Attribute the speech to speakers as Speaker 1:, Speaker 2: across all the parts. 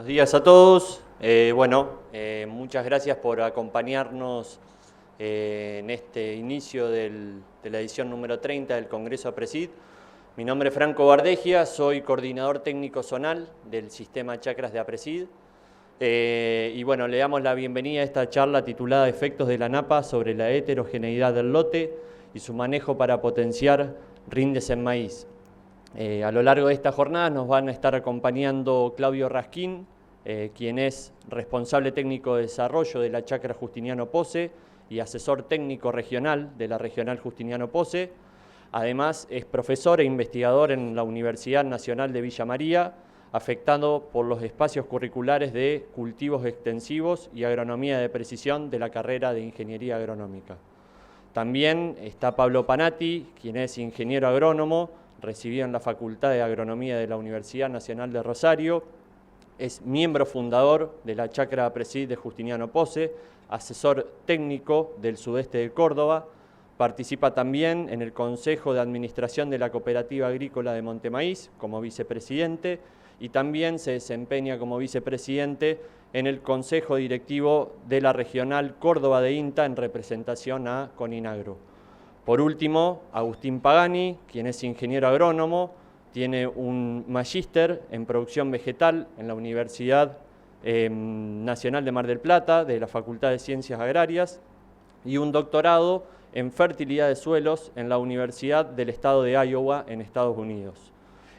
Speaker 1: Buenos días a todos. Muchas gracias por acompañarnos en este inicio de la edición número 30 del Congreso APRESID. Mi nombre es Franco Bardegia, soy coordinador técnico zonal del sistema Chacras de APRESID. Le damos la bienvenida a esta charla titulada Efectos de la napa sobre la heterogeneidad del lote y su manejo para potenciar rindes en maíz. A lo largo de esta jornada nos van a estar acompañando Claudio Raskin, quien es responsable técnico de desarrollo de la Chacra Justiniano Pose y asesor técnico regional de la Regional Justiniano Pose. Además, es profesor e investigador en la Universidad Nacional de Villa María, afectado por los espacios curriculares de cultivos extensivos y agronomía de precisión de la carrera de Ingeniería Agronómica. También está Pablo Panati, quien es ingeniero agrónomo, recibido en la Facultad de Agronomía de la Universidad Nacional de Rosario, es miembro fundador de la Chacra APRESID de Justiniano Pose, asesor técnico del sudeste de Córdoba, participa también en el Consejo de Administración de la Cooperativa Agrícola de Montemaíz como vicepresidente y también se desempeña como vicepresidente en el Consejo Directivo de la Regional Córdoba de INTA en representación a Coninagro. Por último, Agustín Pagani, quien es ingeniero agrónomo, tiene un magíster en producción vegetal en la Universidad Nacional de Mar del Plata, de la Facultad de Ciencias Agrarias, y un doctorado en fertilidad de suelos en la Universidad del Estado de Iowa, en Estados Unidos.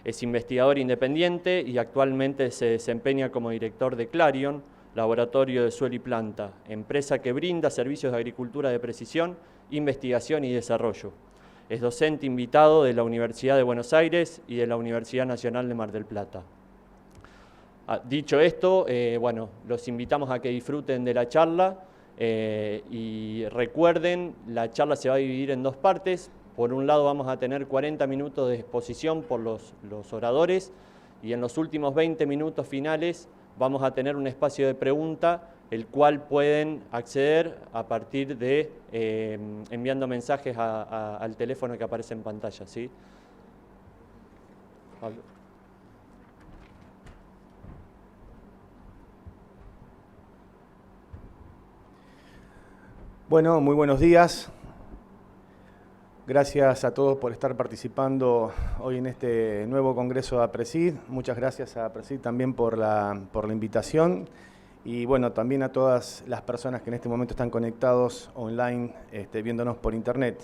Speaker 1: Es investigador independiente y actualmente se desempeña como director de Clarion, Laboratorio de Suelo y Planta, empresa que brinda servicios de agricultura de precisión, investigación y desarrollo. Es docente invitado de la Universidad de Buenos Aires y de la Universidad Nacional de Mar del Plata. Dicho esto, los invitamos a que disfruten de la charla y recuerden, la charla se va a dividir en dos partes. Por un lado vamos a tener 40 minutos de exposición por los oradores y en los últimos 20 minutos finales vamos a tener un espacio de pregunta, el cual pueden acceder a partir de enviando mensajes al teléfono que aparece en pantalla, ¿sí? Pablo.
Speaker 2: Bueno, muy buenos días. Gracias a todos por estar participando hoy en este nuevo Congreso de APRESID. Muchas gracias a APRESID también por la invitación. Y bueno, también a todas las personas que en este momento están conectados online, viéndonos por internet.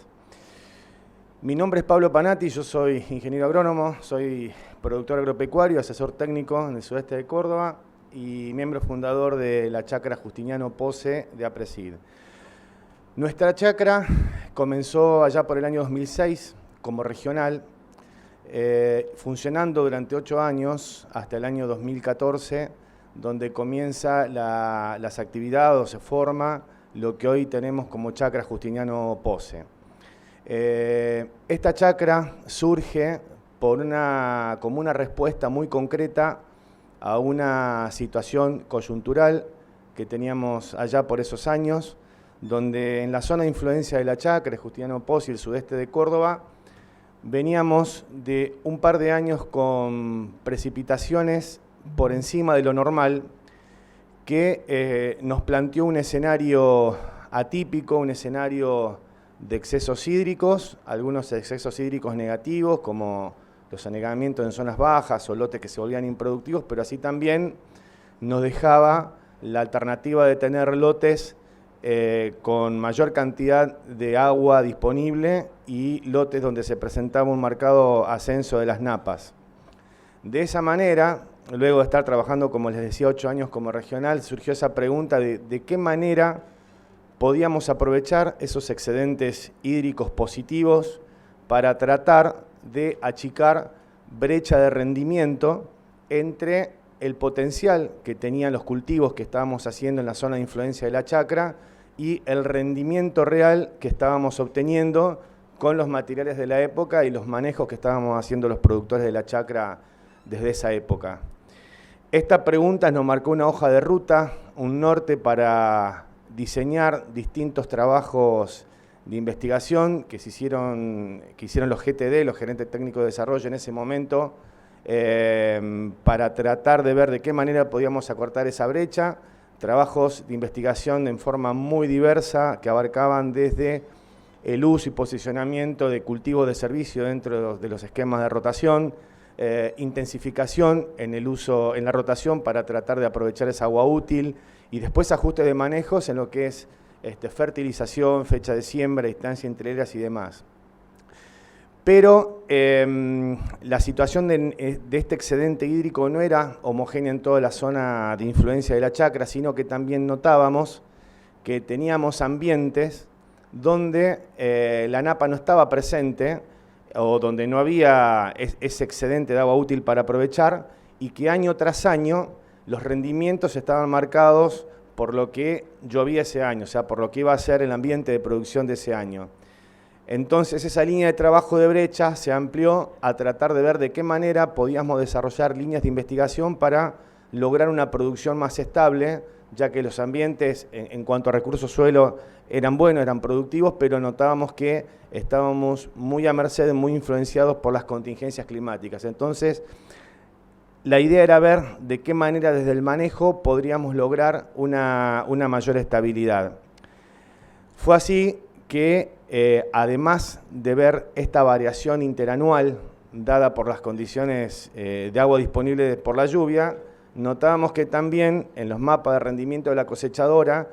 Speaker 2: Mi nombre es Pablo Panati, yo soy ingeniero agrónomo, soy productor agropecuario, asesor técnico en el sudeste de Córdoba y miembro fundador de la Chacra Justiniano Pose de APRESID. Nuestra chacra comenzó allá por el año 2006 como regional, funcionando durante 8 años hasta el año 2014, donde comienza las actividades o se forma lo que hoy tenemos como Chacra Justiniano Pose. Esta chacra surge como una respuesta muy concreta a una situación coyuntural que teníamos allá por esos años, donde en la zona de influencia de la Chacra, Justiniano Pose y el sudeste de Córdoba, veníamos de un par de años con precipitaciones por encima de lo normal, que nos planteó un escenario atípico, un escenario de excesos hídricos, algunos excesos hídricos negativos, como los anegamientos en zonas bajas o lotes que se volvían improductivos, pero así también nos dejaba la alternativa de tener lotes con mayor cantidad de agua disponible y lotes donde se presentaba un marcado ascenso de las napas. De esa manera, luego de estar trabajando, como les decía, 8 años como regional, surgió esa pregunta de qué manera podíamos aprovechar esos excedentes hídricos positivos para tratar de achicar brecha de rendimiento entre el potencial que tenían los cultivos que estábamos haciendo en la zona de influencia de la chacra y el rendimiento real que estábamos obteniendo con los materiales de la época y los manejos que estábamos haciendo los productores de la chacra desde esa época. Esta pregunta nos marcó una hoja de ruta, un norte para diseñar distintos trabajos de investigación que hicieron los GTD, los gerentes técnicos de desarrollo en ese momento, para tratar de ver de qué manera podíamos acortar esa brecha. Trabajos de investigación en forma muy diversa que abarcaban desde el uso y posicionamiento de cultivos de servicio dentro de los esquemas de rotación, intensificación en el uso en la rotación para tratar de aprovechar esa agua útil y después ajuste de manejos en lo que es fertilización, fecha de siembra, distancia entre eras y demás. Pero la situación de este excedente hídrico no era homogénea en toda la zona de influencia de la chacra, sino que también notábamos que teníamos ambientes donde la napa no estaba presente o donde no había ese excedente de agua útil para aprovechar y que año tras año los rendimientos estaban marcados por lo que llovía ese año, o sea, por lo que iba a ser el ambiente de producción de ese año. Entonces esa línea de trabajo de brecha se amplió a tratar de ver de qué manera podíamos desarrollar líneas de investigación para lograr una producción más estable, ya que los ambientes en cuanto a recursos suelo eran buenos, eran productivos, pero notábamos que estábamos muy a merced, muy influenciados por las contingencias climáticas. Entonces, la idea era ver de qué manera desde el manejo podríamos lograr una mayor estabilidad. Fue así que, además de ver esta variación interanual dada por las condiciones de agua disponible por la lluvia, notábamos que también en los mapas de rendimiento de la cosechadora,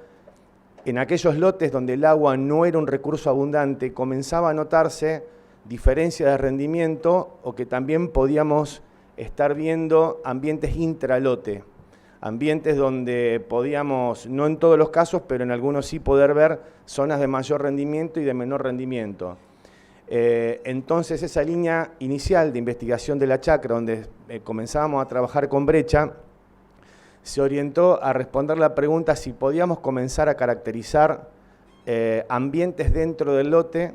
Speaker 2: en aquellos lotes donde el agua no era un recurso abundante, comenzaba a notarse diferencia de rendimiento o que también podíamos estar viendo ambientes intralote, ambientes donde podíamos, no en todos los casos, pero en algunos sí poder ver zonas de mayor rendimiento y de menor rendimiento. Entonces esa línea inicial de investigación de la chacra, donde comenzábamos a trabajar con brecha, se orientó a responder la pregunta si podíamos comenzar a caracterizar ambientes dentro del lote,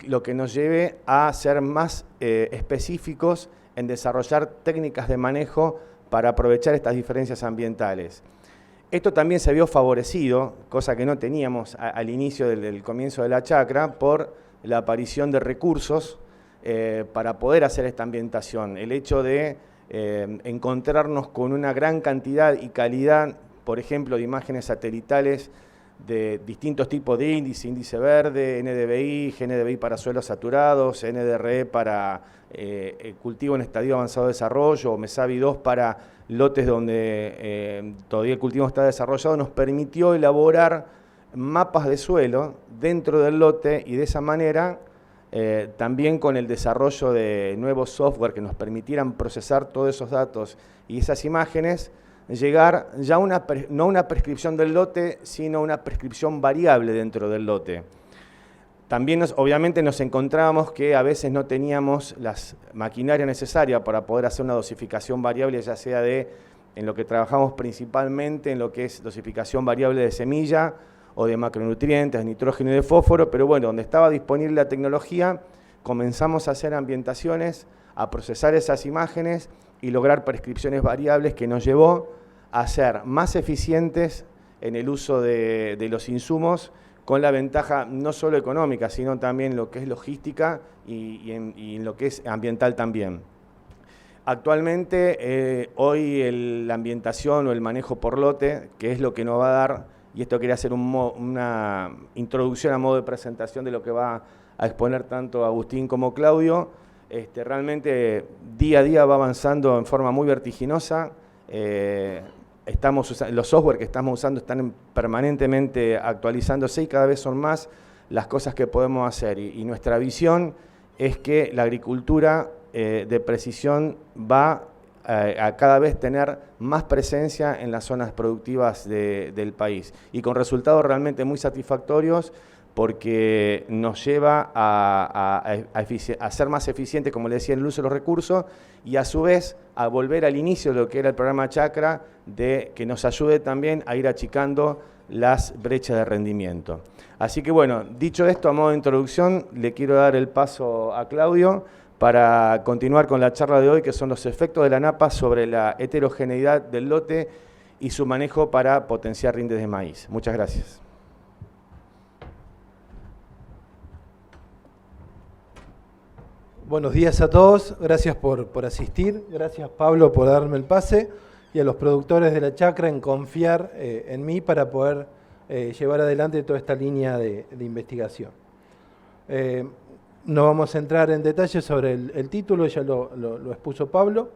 Speaker 2: lo que nos lleve a ser más específicos en desarrollar técnicas de manejo para aprovechar estas diferencias ambientales. Esto también se vio favorecido, cosa que no teníamos al inicio del comienzo de la chacra, por la aparición de recursos para poder hacer esta ambientación. El hecho de encontrarnos con una gran cantidad y calidad, por ejemplo, de imágenes satelitales de distintos tipos de índice verde, NDVI, GNDVI para suelos saturados, NDRE para cultivo en estadio avanzado de desarrollo, o MESAVI 2 para lotes donde todavía el cultivo está desarrollado, nos permitió elaborar mapas de suelo dentro del lote y de esa manera también con el desarrollo de nuevos software que nos permitieran procesar todos esos datos y esas imágenes, llegar ya no a una prescripción del lote, sino a una prescripción variable dentro del lote. También obviamente nos encontrábamos que a veces no teníamos las maquinaria necesaria para poder hacer una dosificación variable, ya sea en lo que trabajamos principalmente, en lo que es dosificación variable de semilla, o de macronutrientes, nitrógeno y de fósforo, pero bueno, donde estaba disponible la tecnología, comenzamos a hacer ambientaciones, a procesar esas imágenes y lograr prescripciones variables que nos llevó a ser más eficientes en el uso de los insumos, con la ventaja no solo económica, sino también lo que es logística y en lo que es ambiental también. Actualmente, hoy la ambientación o el manejo por lote, que es lo que nos va a dar, y esto quería hacer una introducción a modo de presentación de lo que va a exponer tanto Agustín como Claudio, realmente día a día va avanzando en forma muy vertiginosa. Los software que estamos usando están permanentemente actualizándose y cada vez son más las cosas que podemos hacer. Y nuestra visión es que la agricultura de precisión va a cada vez tener más presencia en las zonas productivas del país y con resultados realmente muy satisfactorios porque nos lleva a ser más eficientes, como le decía, en el uso de los recursos y a su vez a volver al inicio de lo que era el programa Chacra, de que nos ayude también a ir achicando las brechas de rendimiento. Así que bueno, dicho esto, a modo de introducción, le quiero dar el paso a Claudio para continuar con la charla de hoy, que son los efectos de la napa sobre la heterogeneidad del lote y su manejo para potenciar rindes de maíz. Muchas gracias.
Speaker 3: Buenos días a todos, gracias por asistir, gracias Pablo por darme el pase y a los productores de la chacra en confiar en mí para poder llevar adelante toda esta línea de investigación. No vamos a entrar en detalle sobre el título, ya lo expuso Pablo.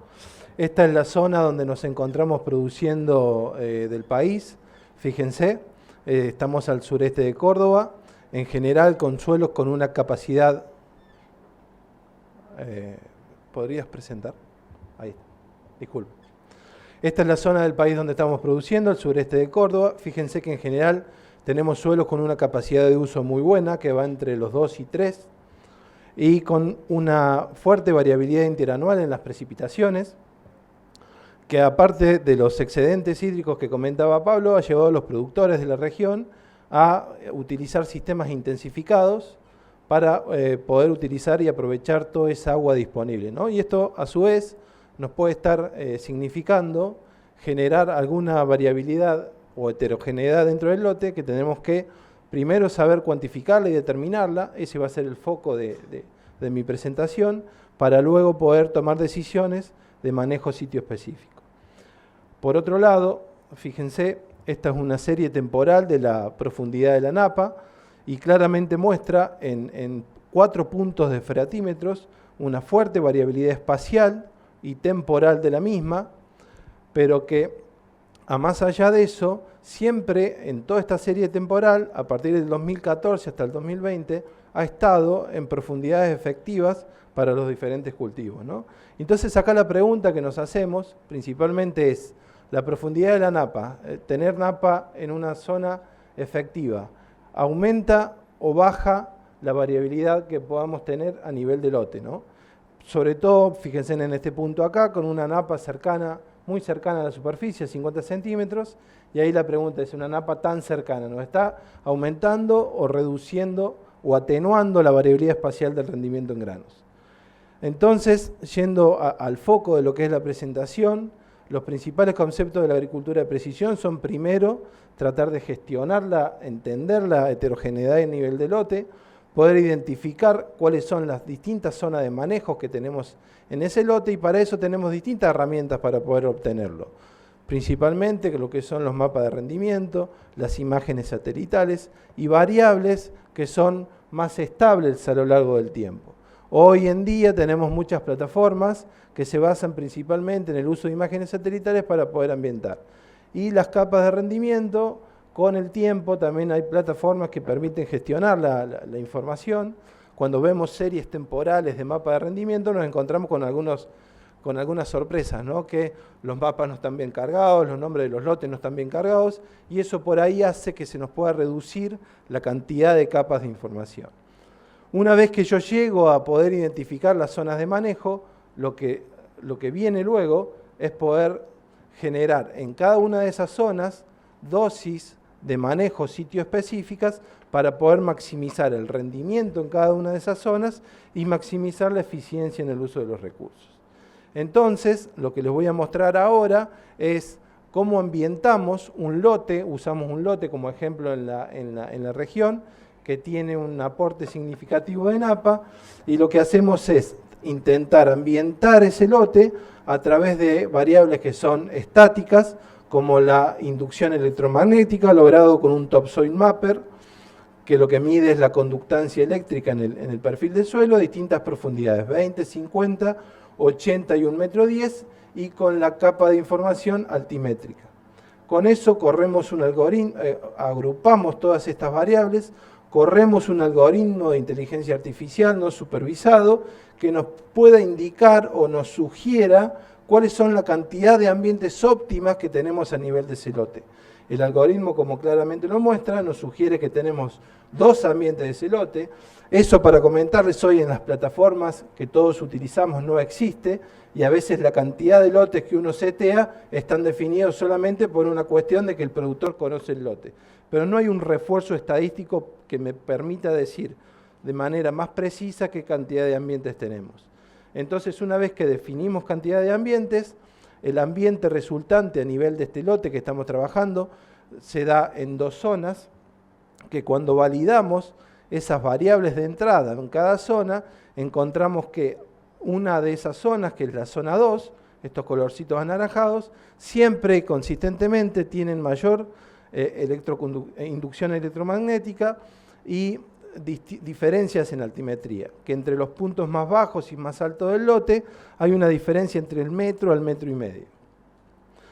Speaker 3: Esta es la zona donde nos encontramos produciendo del país, fíjense, estamos al sureste de Córdoba, en general con suelos con una capacidad... ¿podrías presentar? Ahí está, disculpe. Esta es la zona del país donde estamos produciendo, el sureste de Córdoba. Fíjense que en general tenemos suelos con una capacidad de uso muy buena, que va entre los 2 y 3, y con una fuerte variabilidad interanual en las precipitaciones, que aparte de los excedentes hídricos que comentaba Pablo, ha llevado a los productores de la región a utilizar sistemas intensificados para poder utilizar y aprovechar toda esa agua disponible, ¿no? Y esto, a su vez, nos puede estar significando generar alguna variabilidad o heterogeneidad dentro del lote que tenemos que primero saber cuantificarla y determinarla. Ese va a ser el foco de mi presentación, para luego poder tomar decisiones de manejo sitio específico. Por otro lado, fíjense, esta es una serie temporal de la profundidad de la napa, y claramente muestra en 4 puntos de freatímetros una fuerte variabilidad espacial y temporal de la misma, pero que a más allá de eso, siempre en toda esta serie temporal, a partir del 2014 hasta el 2020, ha estado en profundidades efectivas para los diferentes cultivos, ¿no? Entonces acá la pregunta que nos hacemos principalmente es, la profundidad de la napa, tener napa en una zona efectiva, ¿aumenta o baja la variabilidad que podamos tener a nivel de lote, ¿no? Sobre todo, fíjense en este punto acá, con una napa cercana, muy cercana a la superficie, 50 centímetros, y ahí la pregunta es, ¿una napa tan cercana nos está aumentando o reduciendo o atenuando la variabilidad espacial del rendimiento en granos? Entonces, yendo al foco de lo que es la presentación, los principales conceptos de la agricultura de precisión son, primero, tratar de gestionarla, entender la heterogeneidad y nivel de lote, poder identificar cuáles son las distintas zonas de manejo que tenemos en ese lote, y para eso tenemos distintas herramientas para poder obtenerlo. Principalmente lo que son los mapas de rendimiento, las imágenes satelitales y variables que son más estables a lo largo del tiempo. Hoy en día tenemos muchas plataformas que se basan principalmente en el uso de imágenes satelitales para poder ambientar. Y las capas de rendimiento, con el tiempo también hay plataformas que permiten gestionar la información. Cuando vemos series temporales de mapa de rendimiento nos encontramos con algunas sorpresas, ¿no? Que los mapas no están bien cargados, los nombres de los lotes no están bien cargados, y eso por ahí hace que se nos pueda reducir la cantidad de capas de información. Una vez que yo llego a poder identificar las zonas de manejo, lo que viene luego es poder generar en cada una de esas zonas dosis de manejo sitio específicas para poder maximizar el rendimiento en cada una de esas zonas y maximizar la eficiencia en el uso de los recursos. Entonces, lo que les voy a mostrar ahora es cómo ambientamos un lote, usamos un lote como ejemplo en la región, que tiene un aporte significativo de napa, y lo que hacemos es intentar ambientar ese lote a través de variables que son estáticas, como la inducción electromagnética, logrado con un topsoil mapper, que lo que mide es la conductancia eléctrica en el perfil del suelo a distintas profundidades, 20, 50, 80 y 1,10 metros, y con la capa de información altimétrica. Con eso corremos un algoritmo, agrupamos todas estas variables, corremos un algoritmo de inteligencia artificial no supervisado que nos pueda indicar o nos sugiera cuáles son la cantidad de ambientes óptimas que tenemos a nivel de ese lote. El algoritmo, como claramente lo muestra, nos sugiere que tenemos 2 ambientes de ese lote. Eso, para comentarles, hoy en las plataformas que todos utilizamos no existe, y a veces la cantidad de lotes que uno setea están definidos solamente por una cuestión de que el productor conoce el lote. Pero no hay un refuerzo estadístico que me permita decir de manera más precisa qué cantidad de ambientes tenemos. Entonces, una vez que definimos cantidad de ambientes, el ambiente resultante a nivel de este lote que estamos trabajando se da en 2 zonas, que cuando validamos esas variables de entrada en cada zona, encontramos que una de esas zonas, que es la zona 2, estos colorcitos anaranjados, siempre y consistentemente tienen mayor inducción electromagnética y diferencias en altimetría, que entre los puntos más bajos y más altos del lote hay una diferencia entre el metro al metro y medio.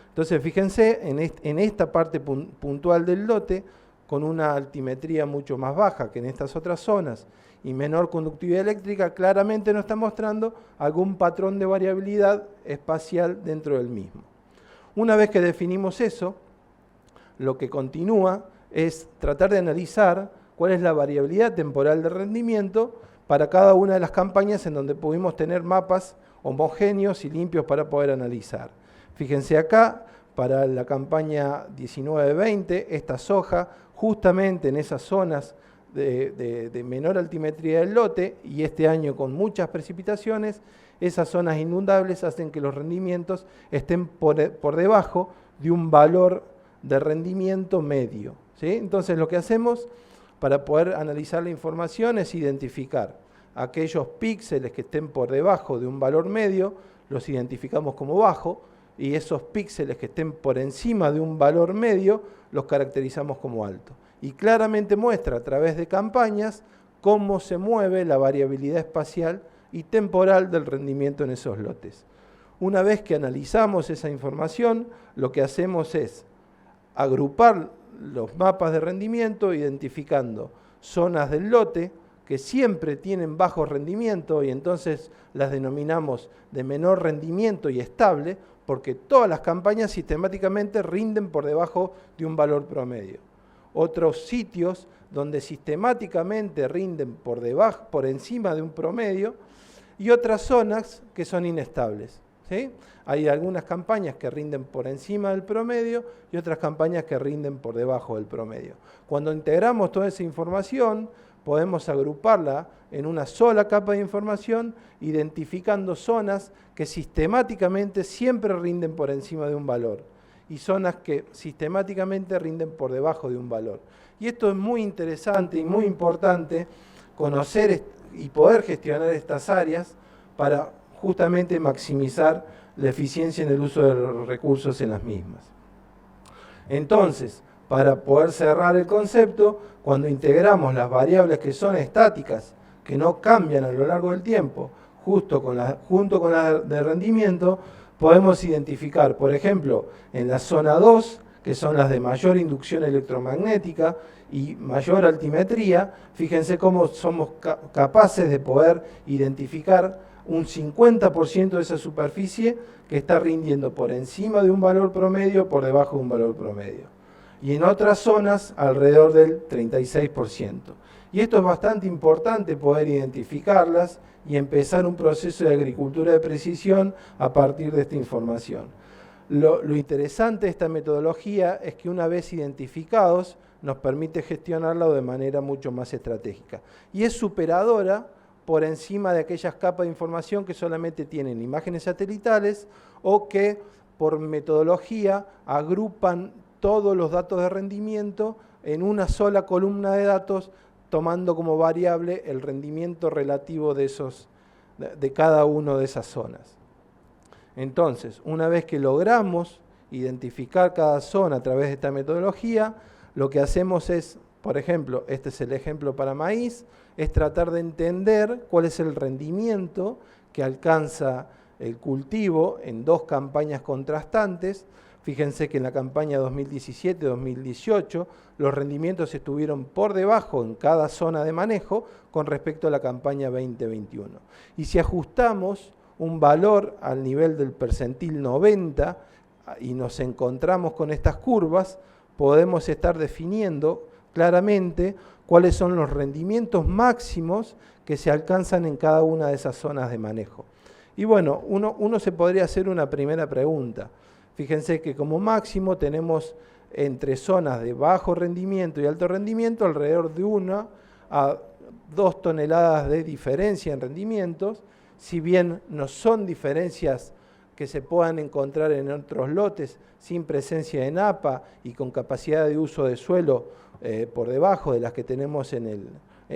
Speaker 3: Entonces fíjense en esta parte puntual del lote, con una altimetría mucho más baja que en estas otras zonas y menor conductividad eléctrica, claramente nos está mostrando algún patrón de variabilidad espacial dentro del mismo. Una vez que definimos eso, lo que continúa es tratar de analizar cuál es la variabilidad temporal de rendimiento para cada una de las campañas en donde pudimos tener mapas homogéneos y limpios para poder analizar. Fíjense acá, para la campaña 19-20, esta soja, justamente en esas zonas de menor altimetría del lote, y este año con muchas precipitaciones, esas zonas inundables hacen que los rendimientos estén por debajo de un valor de rendimiento medio, ¿sí? Entonces lo que hacemos para poder analizar la información es identificar aquellos píxeles que estén por debajo de un valor medio, los identificamos como bajo, y esos píxeles que estén por encima de un valor medio los caracterizamos como alto. Y claramente muestra a través de campañas cómo se mueve la variabilidad espacial y temporal del rendimiento en esos lotes. Una vez que analizamos esa información, lo que hacemos es agrupar los mapas de rendimiento identificando zonas del lote que siempre tienen bajo rendimiento y entonces las denominamos de menor rendimiento y estable, porque todas las campañas sistemáticamente rinden por debajo de un valor promedio. Otros sitios donde sistemáticamente rinden por encima de un promedio y otras zonas que son inestables, ¿sí? Hay algunas campañas que rinden por encima del promedio y otras campañas que rinden por debajo del promedio. Cuando integramos toda esa información, podemos agruparla en una sola capa de información, identificando zonas que sistemáticamente siempre rinden por encima de un valor y zonas que sistemáticamente rinden por debajo de un valor. Y esto es muy interesante y muy importante conocer y poder gestionar estas áreas para justamente maximizar la eficiencia en el uso de los recursos en las mismas. Entonces, para poder cerrar el concepto, cuando integramos las variables que son estáticas, que no cambian a lo largo del tiempo, junto con las de rendimiento, podemos identificar, por ejemplo, en la zona 2, que son las de mayor inducción electromagnética y mayor altimetría, fíjense cómo somos capaces de poder identificar un 50% de esa superficie que está rindiendo por encima de un valor promedio, por debajo de un valor promedio. Y en otras zonas alrededor del 36%. Y esto es bastante importante poder identificarlas y empezar un proceso de agricultura de precisión a partir de esta información. Lo interesante de esta metodología es que una vez identificados nos permite gestionarlo de manera mucho más estratégica. Y es superadora por encima de aquellas capas de información que solamente tienen imágenes satelitales o que por metodología agrupan todos los datos de rendimiento en una sola columna de datos, tomando como variable el rendimiento relativo de cada una de esas zonas. Entonces, una vez que logramos identificar cada zona a través de esta metodología, lo que hacemos es, por ejemplo, este es el ejemplo para maíz, es tratar de entender cuál es el rendimiento que alcanza el cultivo en dos campañas contrastantes. Fíjense que en la campaña 2017-2018 los rendimientos estuvieron por debajo en cada zona de manejo con respecto a la campaña 2021. Y si ajustamos un valor al nivel del percentil 90 y nos encontramos con estas curvas, podemos estar definiendo claramente cuáles son los rendimientos máximos que se alcanzan en cada una de esas zonas de manejo. Y bueno, uno se podría hacer una primera pregunta. Fíjense que como máximo tenemos entre zonas de bajo rendimiento y alto rendimiento alrededor de 1 a 2 toneladas de diferencia en rendimientos, si bien no son diferencias que se puedan encontrar en otros lotes sin presencia de napa y con capacidad de uso de suelo por debajo de las que tenemos en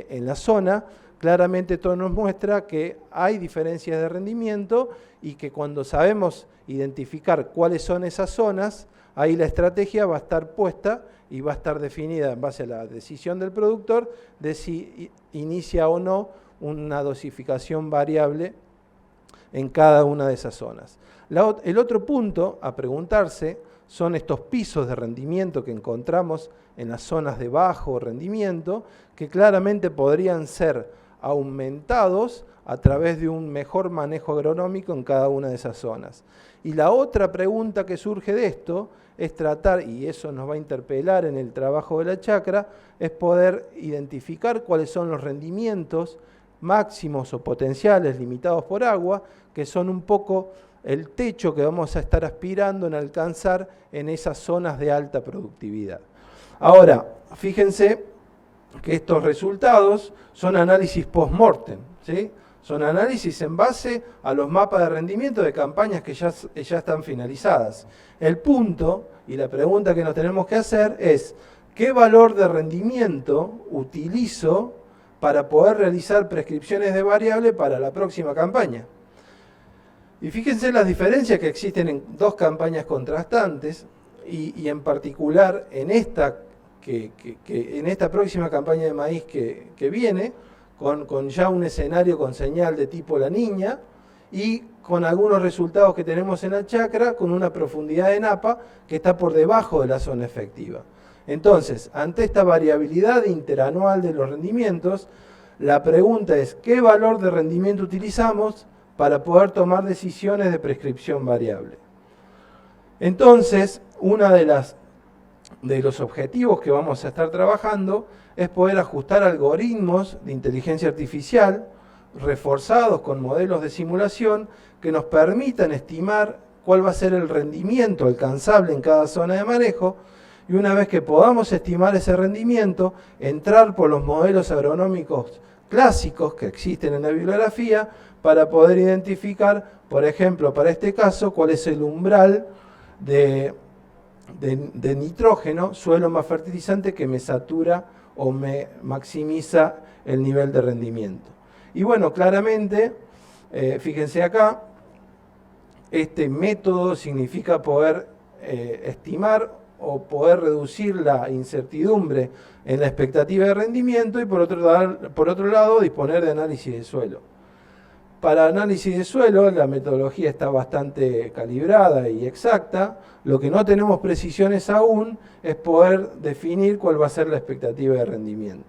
Speaker 3: en la zona, claramente esto nos muestra que hay diferencias de rendimiento y que cuando sabemos identificar cuáles son esas zonas, ahí la estrategia va a estar puesta y va a estar definida en base a la decisión del productor de si inicia o no una dosificación variable en cada una de esas zonas. El otro punto a preguntarse son estos pisos de rendimiento que encontramos en las zonas de bajo rendimiento, que claramente podrían ser aumentados a través de un mejor manejo agronómico en cada una de esas zonas. Y la otra pregunta que surge de esto es tratar, y eso nos va a interpelar en el trabajo de la chacra, es poder identificar cuáles son los rendimientos máximos o potenciales limitados por agua, que son un poco el techo que vamos a estar aspirando en alcanzar en esas zonas de alta productividad. Ahora, fíjense que estos resultados son análisis post-mortem, ¿sí? Son análisis en base a los mapas de rendimiento de campañas que ya están finalizadas. El punto y la pregunta que nos tenemos que hacer es, ¿qué valor de rendimiento utilizo para poder realizar prescripciones de variable para la próxima campaña? Y fíjense las diferencias que existen en dos campañas contrastantes y en particular en esta, en esta próxima campaña de maíz que viene, con ya un escenario con señal de tipo La Niña y con algunos resultados que tenemos en la chacra con una profundidad de napa que está por debajo de la zona efectiva. Entonces, ante esta variabilidad interanual de los rendimientos, la pregunta es, ¿qué valor de rendimiento utilizamos para poder tomar decisiones de prescripción variable? Entonces, uno de los objetivos que vamos a estar trabajando es poder ajustar algoritmos de inteligencia artificial reforzados con modelos de simulación que nos permitan estimar cuál va a ser el rendimiento alcanzable en cada zona de manejo, y una vez que podamos estimar ese rendimiento, entrar por los modelos agronómicos clásicos que existen en la bibliografía para poder identificar, por ejemplo, para este caso, cuál es el umbral de nitrógeno, suelo más fertilizante, que me satura o me maximiza el nivel de rendimiento. Y bueno, claramente, fíjense acá, este método significa poder estimar o poder reducir la incertidumbre en la expectativa de rendimiento y por otro lado disponer de análisis de suelo. Para análisis de suelo la metodología está bastante calibrada y exacta. Lo que no tenemos precisiones aún es poder definir cuál va a ser la expectativa de rendimiento.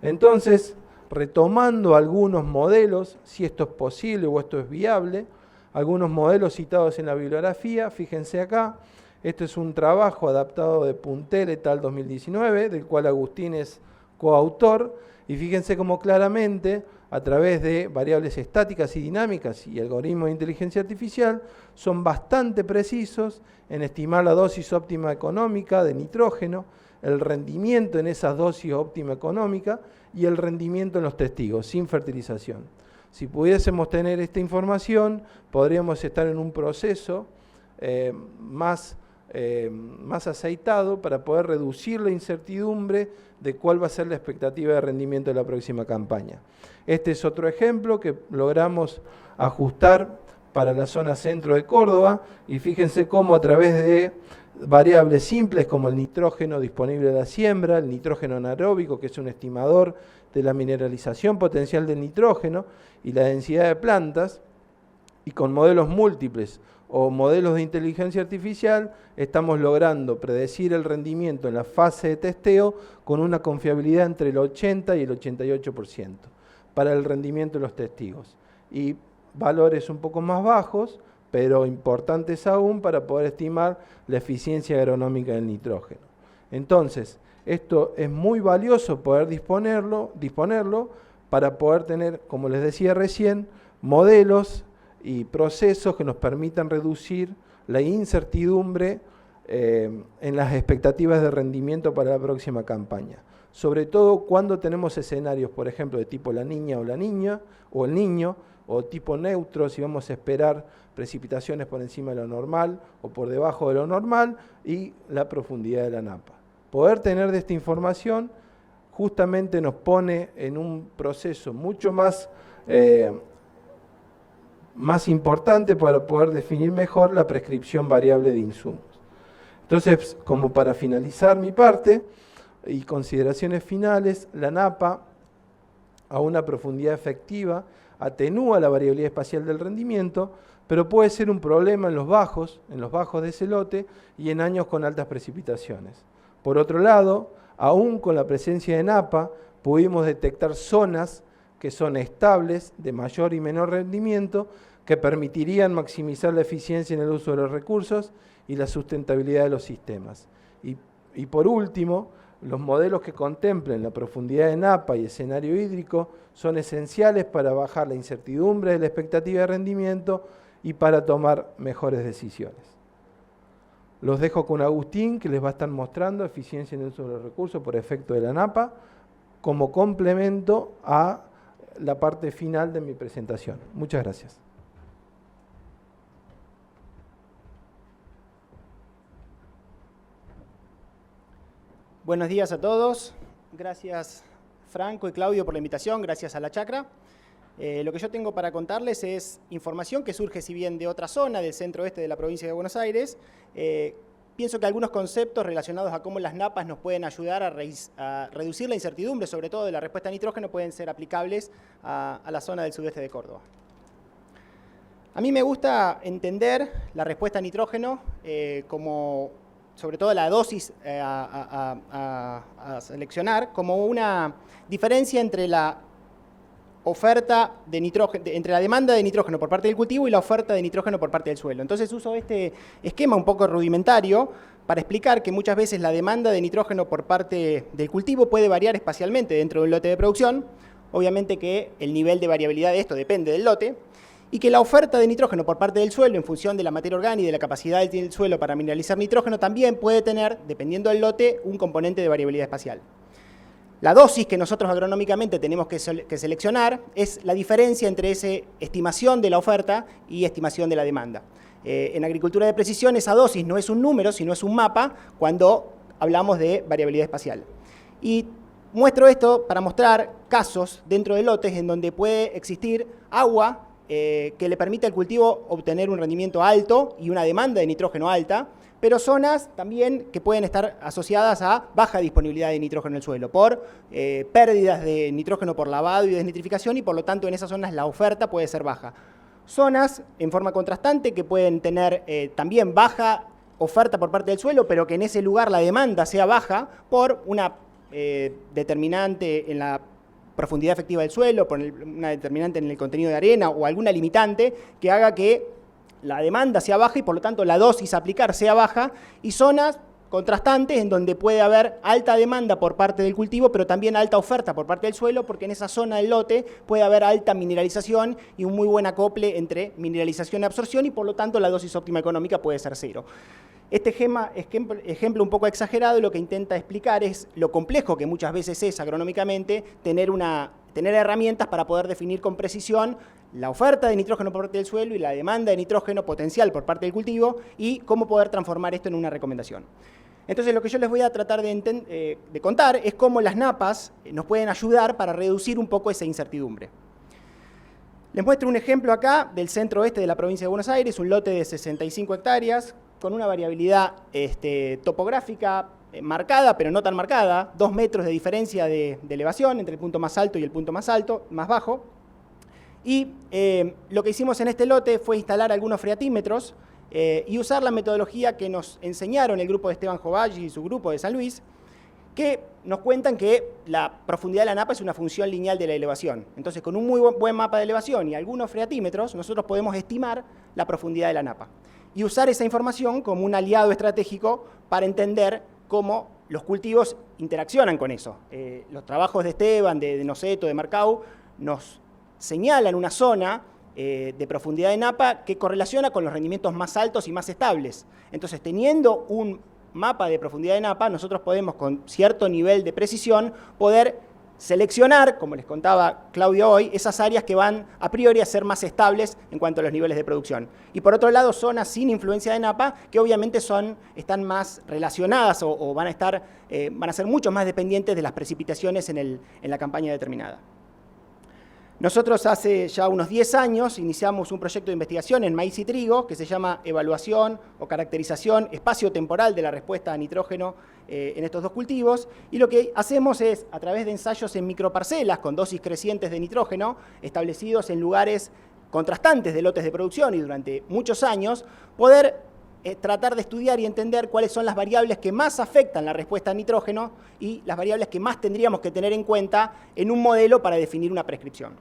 Speaker 3: Entonces, retomando algunos modelos, si esto es posible o esto es viable, algunos modelos citados en la bibliografía, fíjense acá, este es un trabajo adaptado de Puntel et al. 2019, del cual Agustín es coautor, y fíjense cómo claramente, a través de variables estáticas y dinámicas y algoritmos de inteligencia artificial, son bastante precisos en estimar la dosis óptima económica de nitrógeno, el rendimiento en esas dosis óptima económica y el rendimiento en los testigos, sin fertilización. Si pudiésemos tener esta información, podríamos estar en un proceso más aceitado para poder reducir la incertidumbre de cuál va a ser la expectativa de rendimiento de la próxima campaña. Este es otro ejemplo que logramos ajustar para la zona centro de Córdoba y fíjense cómo a través de variables simples como el nitrógeno disponible a la siembra, el nitrógeno anaeróbico, que es un estimador de la mineralización potencial del nitrógeno y la densidad de plantas, y con modelos múltiples o modelos de inteligencia artificial, estamos logrando predecir el rendimiento en la fase de testeo con una confiabilidad entre el 80 y el 88% para el rendimiento de los testigos. Y valores un poco más bajos, pero importantes aún para poder estimar la eficiencia agronómica del nitrógeno. Entonces, esto es muy valioso poder disponerlo para poder tener, como les decía recién, modelos y procesos que nos permitan reducir la incertidumbre en las expectativas de rendimiento para la próxima campaña. Sobre todo cuando tenemos escenarios, por ejemplo, de tipo La Niña o el Niño, o tipo neutro, si vamos a esperar precipitaciones por encima de lo normal o por debajo de lo normal, y la profundidad de la napa. Poder tener de esta información justamente nos pone en un proceso mucho más importante para poder definir mejor la prescripción variable de insumos. Entonces, como para finalizar mi parte y consideraciones finales, la NAPA a una profundidad efectiva atenúa la variabilidad espacial del rendimiento, pero puede ser un problema en los bajos de ese lote y en años con altas precipitaciones. Por otro lado, aún con la presencia de NAPA, pudimos detectar zonas que son estables, de mayor y menor rendimiento, que permitirían maximizar la eficiencia en el uso de los recursos y la sustentabilidad de los sistemas. Y por último, los modelos que contemplen la profundidad de NAPA y escenario hídrico son esenciales para bajar la incertidumbre de la expectativa de rendimiento y para tomar mejores decisiones. Los dejo con Agustín, que les va a estar mostrando eficiencia en el uso de los recursos por efecto de la NAPA, como complemento a la parte final de mi presentación. Muchas gracias.
Speaker 4: Buenos días a todos. Gracias Franco y Claudio por la invitación, gracias a la Chacra. Lo que yo tengo para contarles es información que surge, si bien de otra zona, del centro-oeste de la provincia de Buenos Aires. Pienso que algunos conceptos relacionados a cómo las NAPAs nos pueden ayudar a reducir la incertidumbre, sobre todo de la respuesta a nitrógeno, pueden ser aplicables a la zona del sudeste de Córdoba. A mí me gusta entender la respuesta a nitrógeno como, sobre todo la dosis a seleccionar, como una diferencia entre la oferta de nitrógeno, entre la demanda de nitrógeno por parte del cultivo y la oferta de nitrógeno por parte del suelo. Entonces uso este esquema un poco rudimentario para explicar que muchas veces la demanda de nitrógeno por parte del cultivo puede variar espacialmente dentro de un lote de producción. Obviamente que el nivel de variabilidad de esto depende del lote, y que la oferta de nitrógeno por parte del suelo, en función de la materia orgánica y de la capacidad del suelo para mineralizar nitrógeno, también puede tener, dependiendo del lote, un componente de variabilidad espacial. La dosis que nosotros agronómicamente tenemos que seleccionar es la diferencia entre esa estimación de la oferta y estimación de la demanda. En agricultura de precisión esa dosis no es un número, sino es un mapa cuando hablamos de variabilidad espacial. Y muestro esto para mostrar casos dentro de lotes en donde puede existir agua que le permite al cultivo obtener un rendimiento alto y una demanda de nitrógeno alta, pero zonas también que pueden estar asociadas a baja disponibilidad de nitrógeno en el suelo, por pérdidas de nitrógeno por lavado y desnitrificación, y por lo tanto en esas zonas la oferta puede ser baja. Zonas en forma contrastante que pueden tener también baja oferta por parte del suelo, pero que en ese lugar la demanda sea baja por una determinante en la profundidad efectiva del suelo, por una determinante en el contenido de arena o alguna limitante que haga que la demanda sea baja y por lo tanto la dosis a aplicar sea baja, y zonas contrastantes en donde puede haber alta demanda por parte del cultivo, pero también alta oferta por parte del suelo, porque en esa zona del lote puede haber alta mineralización y un muy buen acople entre mineralización y absorción, y por lo tanto la dosis óptima económica puede ser cero. Este ejemplo un poco exagerado lo que intenta explicar es lo complejo que muchas veces es agronómicamente tener herramientas para poder definir con precisión la oferta de nitrógeno por parte del suelo y la demanda de nitrógeno potencial por parte del cultivo, y cómo poder transformar esto en una recomendación. Entonces lo que yo les voy a tratar de contar es cómo las NAPAs nos pueden ayudar para reducir un poco esa incertidumbre. Les muestro un ejemplo acá del centro-oeste de la provincia de Buenos Aires, un lote de 65 hectáreas, con una variabilidad topográfica marcada, pero no tan marcada, 2 metros de diferencia de elevación entre el punto más alto y el punto más bajo. Y lo que hicimos en este lote fue instalar algunos freatímetros y usar la metodología que nos enseñaron el grupo de Esteban Jovalli y su grupo de San Luis, que nos cuentan que la profundidad de la NAPA es una función lineal de la elevación. Entonces, con un muy buen mapa de elevación y algunos freatímetros, nosotros podemos estimar la profundidad de la NAPA y usar esa información como un aliado estratégico para entender cómo los cultivos interaccionan con eso. Los trabajos de Esteban, de Noceto, de Marcau, nos señalan una zona de profundidad de NAPA que correlaciona con los rendimientos más altos y más estables. Entonces, teniendo un mapa de profundidad de NAPA, nosotros podemos, con cierto nivel de precisión, poder seleccionar, como les contaba Claudio hoy, esas áreas que van a priori a ser más estables en cuanto a los niveles de producción. Y por otro lado, zonas sin influencia de napa, que obviamente están más relacionadas o van a ser mucho más dependientes de las precipitaciones en la campaña determinada. Nosotros hace ya unos 10 años iniciamos un proyecto de investigación en maíz y trigo que se llama Evaluación o Caracterización Espacio-Temporal de la Respuesta a Nitrógeno en estos dos cultivos. Y lo que hacemos es, a través de ensayos en microparcelas con dosis crecientes de nitrógeno, establecidos en lugares contrastantes de lotes de producción y durante muchos años, poder tratar de estudiar y entender cuáles son las variables que más afectan la respuesta a nitrógeno y las variables que más tendríamos que tener en cuenta en un modelo para definir una prescripción.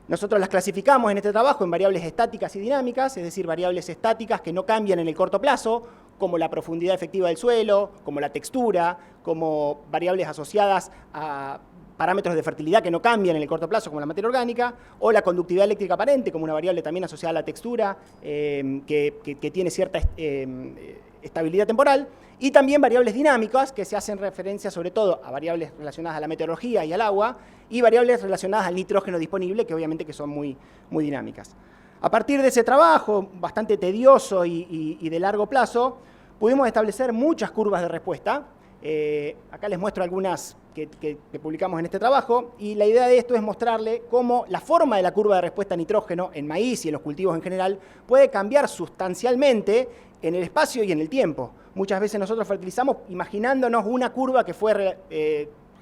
Speaker 4: Nosotros las clasificamos en este trabajo en variables estáticas y dinámicas, es decir, variables estáticas que no cambian en el corto plazo, como la profundidad efectiva del suelo, como la textura, como variables asociadas a parámetros de fertilidad que no cambian en el corto plazo, como la materia orgánica, o la conductividad eléctrica aparente, como una variable también asociada a la textura, que tiene cierta estabilidad temporal, y también variables dinámicas, que se hacen referencia sobre todo a variables relacionadas a la meteorología y al agua, y variables relacionadas al nitrógeno disponible, que obviamente que son muy dinámicas. A partir de ese trabajo, bastante tedioso y de largo plazo, pudimos establecer muchas curvas de respuesta. Acá les muestro algunas que publicamos en este trabajo, y la idea de esto es mostrarle cómo la forma de la curva de respuesta a nitrógeno en maíz y en los cultivos en general puede cambiar sustancialmente en el espacio y en el tiempo. Muchas veces nosotros fertilizamos imaginándonos una curva que fue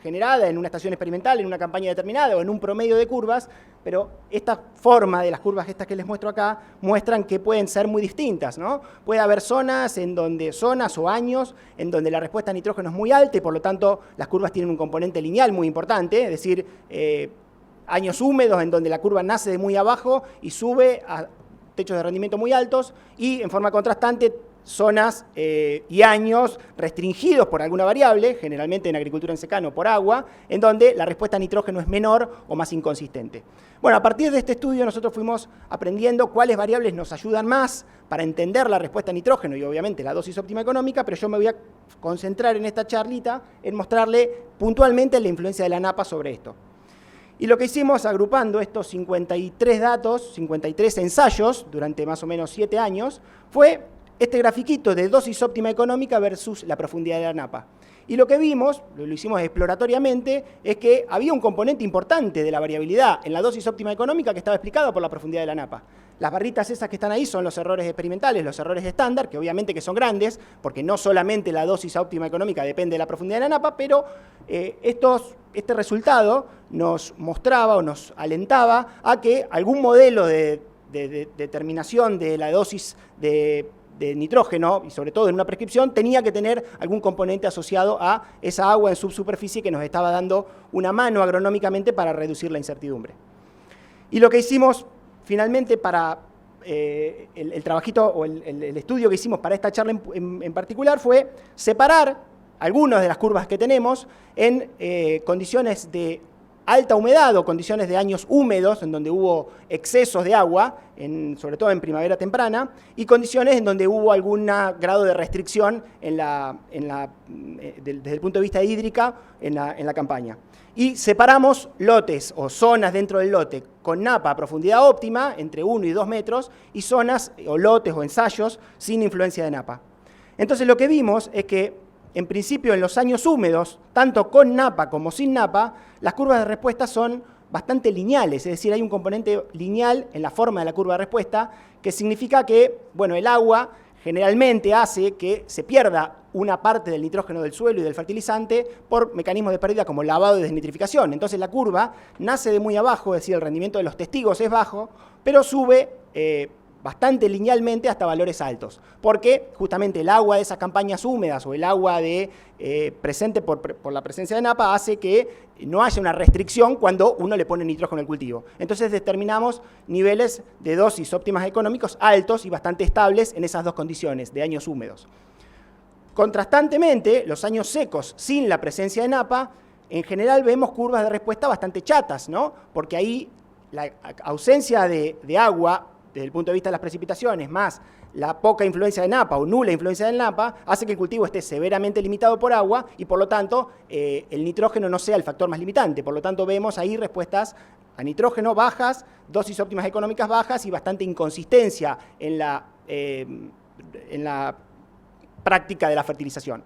Speaker 4: generada en una estación experimental, en una campaña determinada o en un promedio de curvas, pero esta forma de las curvas estas que les muestro acá muestran que pueden ser muy distintas, ¿no? Puede haber zonas o años en donde la respuesta a nitrógeno es muy alta y por lo tanto las curvas tienen un componente lineal muy importante, es decir, años húmedos en donde la curva nace de muy abajo y sube a techos de rendimiento muy altos, y en forma contrastante zonas y años restringidos por alguna variable, generalmente en agricultura en secano por agua, en donde la respuesta a nitrógeno es menor o más inconsistente. Bueno, a partir de este estudio nosotros fuimos aprendiendo cuáles variables nos ayudan más para entender la respuesta a nitrógeno y obviamente la dosis óptima económica, pero yo me voy a concentrar en esta charlita en mostrarle puntualmente la influencia de la napa sobre esto. Y lo que hicimos, agrupando estos 53 datos, 53 ensayos durante más o menos 7 años, fue este grafiquito de dosis óptima económica versus la profundidad de la napa. Y lo que vimos, lo hicimos exploratoriamente, es que había un componente importante de la variabilidad en la dosis óptima económica que estaba explicado por la profundidad de la napa. Las barritas esas que están ahí son los errores experimentales, los errores estándar, que obviamente que son grandes, porque no solamente la dosis óptima económica depende de la profundidad de la napa, pero este resultado nos mostraba o nos alentaba a que algún modelo de determinación de la dosis de nitrógeno, y sobre todo en una prescripción, tenía que tener algún componente asociado a esa agua en subsuperficie que nos estaba dando una mano agronómicamente para reducir la incertidumbre. Y lo que hicimos finalmente para el trabajito o el estudio que hicimos para esta charla en particular fue separar algunas de las curvas que tenemos en condiciones de alta humedad o condiciones de años húmedos en donde hubo excesos de agua, sobre todo en primavera temprana, y condiciones en donde hubo algún grado de restricción desde el punto de vista hídrica en la campaña. Y separamos lotes o zonas dentro del lote con napa a profundidad óptima, entre 1 y 2 metros, y zonas o lotes o ensayos sin influencia de napa. Entonces lo que vimos es que en principio, en los años húmedos, tanto con napa como sin napa, las curvas de respuesta son bastante lineales, es decir, hay un componente lineal en la forma de la curva de respuesta, que significa que, bueno, el agua generalmente hace que se pierda una parte del nitrógeno del suelo y del fertilizante por mecanismos de pérdida como lavado y desnitrificación. Entonces la curva nace de muy abajo, es decir, el rendimiento de los testigos es bajo, pero sube bastante linealmente hasta valores altos, porque justamente el agua de esas campañas húmedas o el agua presente por la presencia de napa hace que no haya una restricción cuando uno le pone nitrógeno al cultivo. Entonces determinamos niveles de dosis óptimas económicos altos y bastante estables en esas dos condiciones de años húmedos. Contrastantemente, los años secos sin la presencia de napa, en general vemos curvas de respuesta bastante chatas, ¿no? Porque ahí la ausencia de agua desde el punto de vista de las precipitaciones, más la poca influencia de napa o nula influencia del napa, hace que el cultivo esté severamente limitado por agua y por lo tanto el nitrógeno no sea el factor más limitante. Por lo tanto vemos ahí respuestas a nitrógeno bajas, dosis óptimas económicas bajas y bastante inconsistencia en la práctica de la fertilización.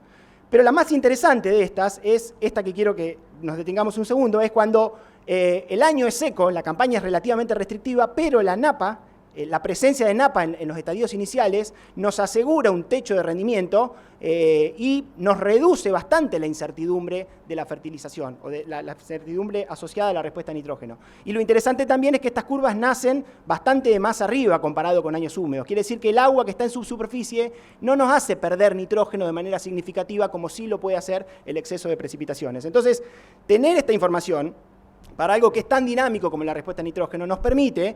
Speaker 4: Pero la más interesante de estas es esta que quiero que nos detengamos un segundo, es cuando el año es seco, la campaña es relativamente restrictiva, pero la napa, la presencia de napa en los estadios iniciales nos asegura un techo de rendimiento y nos reduce bastante la incertidumbre de la fertilización o de la incertidumbre asociada a la respuesta a nitrógeno. Y lo interesante también es que estas curvas nacen bastante más arriba comparado con años húmedos. Quiere decir que el agua que está en subsuperficie no nos hace perder nitrógeno de manera significativa como sí lo puede hacer el exceso de precipitaciones. Entonces, tener esta información para algo que es tan dinámico como la respuesta a nitrógeno nos permite,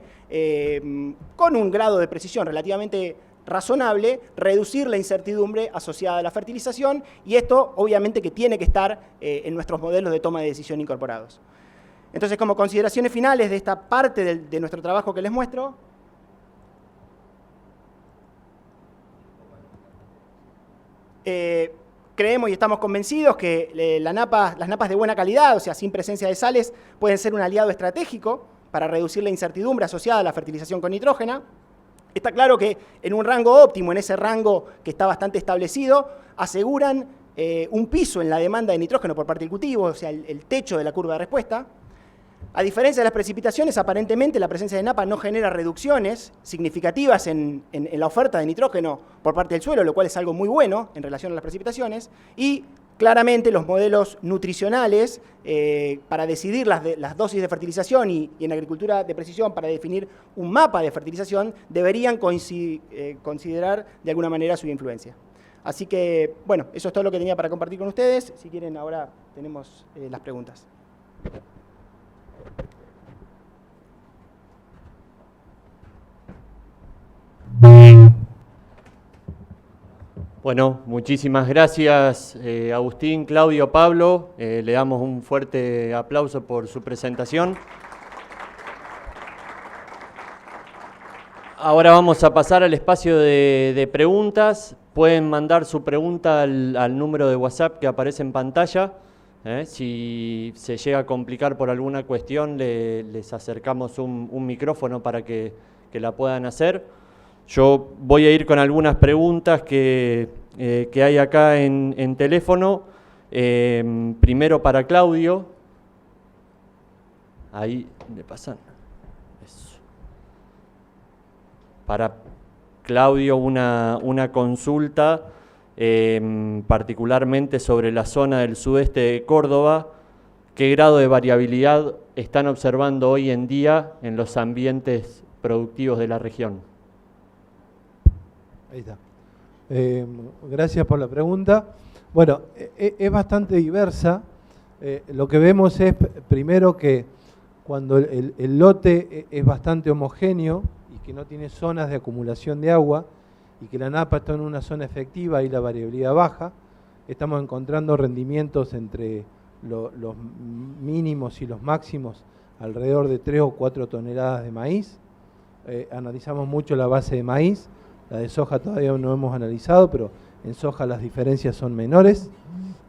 Speaker 4: con un grado de precisión relativamente razonable, reducir la incertidumbre asociada a la fertilización, y esto obviamente que tiene que estar en nuestros modelos de toma de decisión incorporados. Entonces, como consideraciones finales de esta parte de nuestro trabajo que les muestro, creemos y estamos convencidos que las napas de buena calidad, o sea, sin presencia de sales, pueden ser un aliado estratégico para reducir la incertidumbre asociada a la fertilización con nitrógeno. Está claro que en un rango óptimo, en ese rango que está bastante establecido, aseguran un piso en la demanda de nitrógeno por parte del cultivo, o sea, el techo de la curva de respuesta. A diferencia de las precipitaciones, aparentemente la presencia de napa no genera reducciones significativas en la oferta de nitrógeno por parte del suelo, lo cual es algo muy bueno en relación a las precipitaciones. Y claramente los modelos nutricionales para decidir las dosis de fertilización y en agricultura de precisión para definir un mapa de fertilización deberían considerar de alguna manera su influencia. Así que, bueno, eso es todo lo que tenía para compartir con ustedes. Si quieren, ahora tenemos las preguntas.
Speaker 1: Bueno, muchísimas gracias Agustín, Claudio, Pablo. Le damos un fuerte aplauso por su presentación. Ahora vamos a pasar al espacio de preguntas. Pueden mandar su pregunta al número de WhatsApp que aparece en pantalla. Si se llega a complicar por alguna cuestión, les acercamos un micrófono para que la puedan hacer. Yo voy a ir con algunas preguntas que hay acá en teléfono. Primero para Claudio. Ahí le pasan. Eso. Para Claudio una consulta, particularmente sobre la zona del sudeste de Córdoba. ¿Qué grado de variabilidad están observando hoy en día en los ambientes productivos de la región?
Speaker 3: Ahí está. Gracias por la pregunta. Bueno, es bastante diversa. Lo que vemos es, primero, que cuando el lote es bastante homogéneo y que no tiene zonas de acumulación de agua y que la napa está en una zona efectiva y la variabilidad baja, estamos encontrando rendimientos entre los mínimos y los máximos alrededor de 3 o 4 toneladas de maíz. Analizamos mucho la base de maíz. La de soja todavía no hemos analizado, pero en soja las diferencias son menores.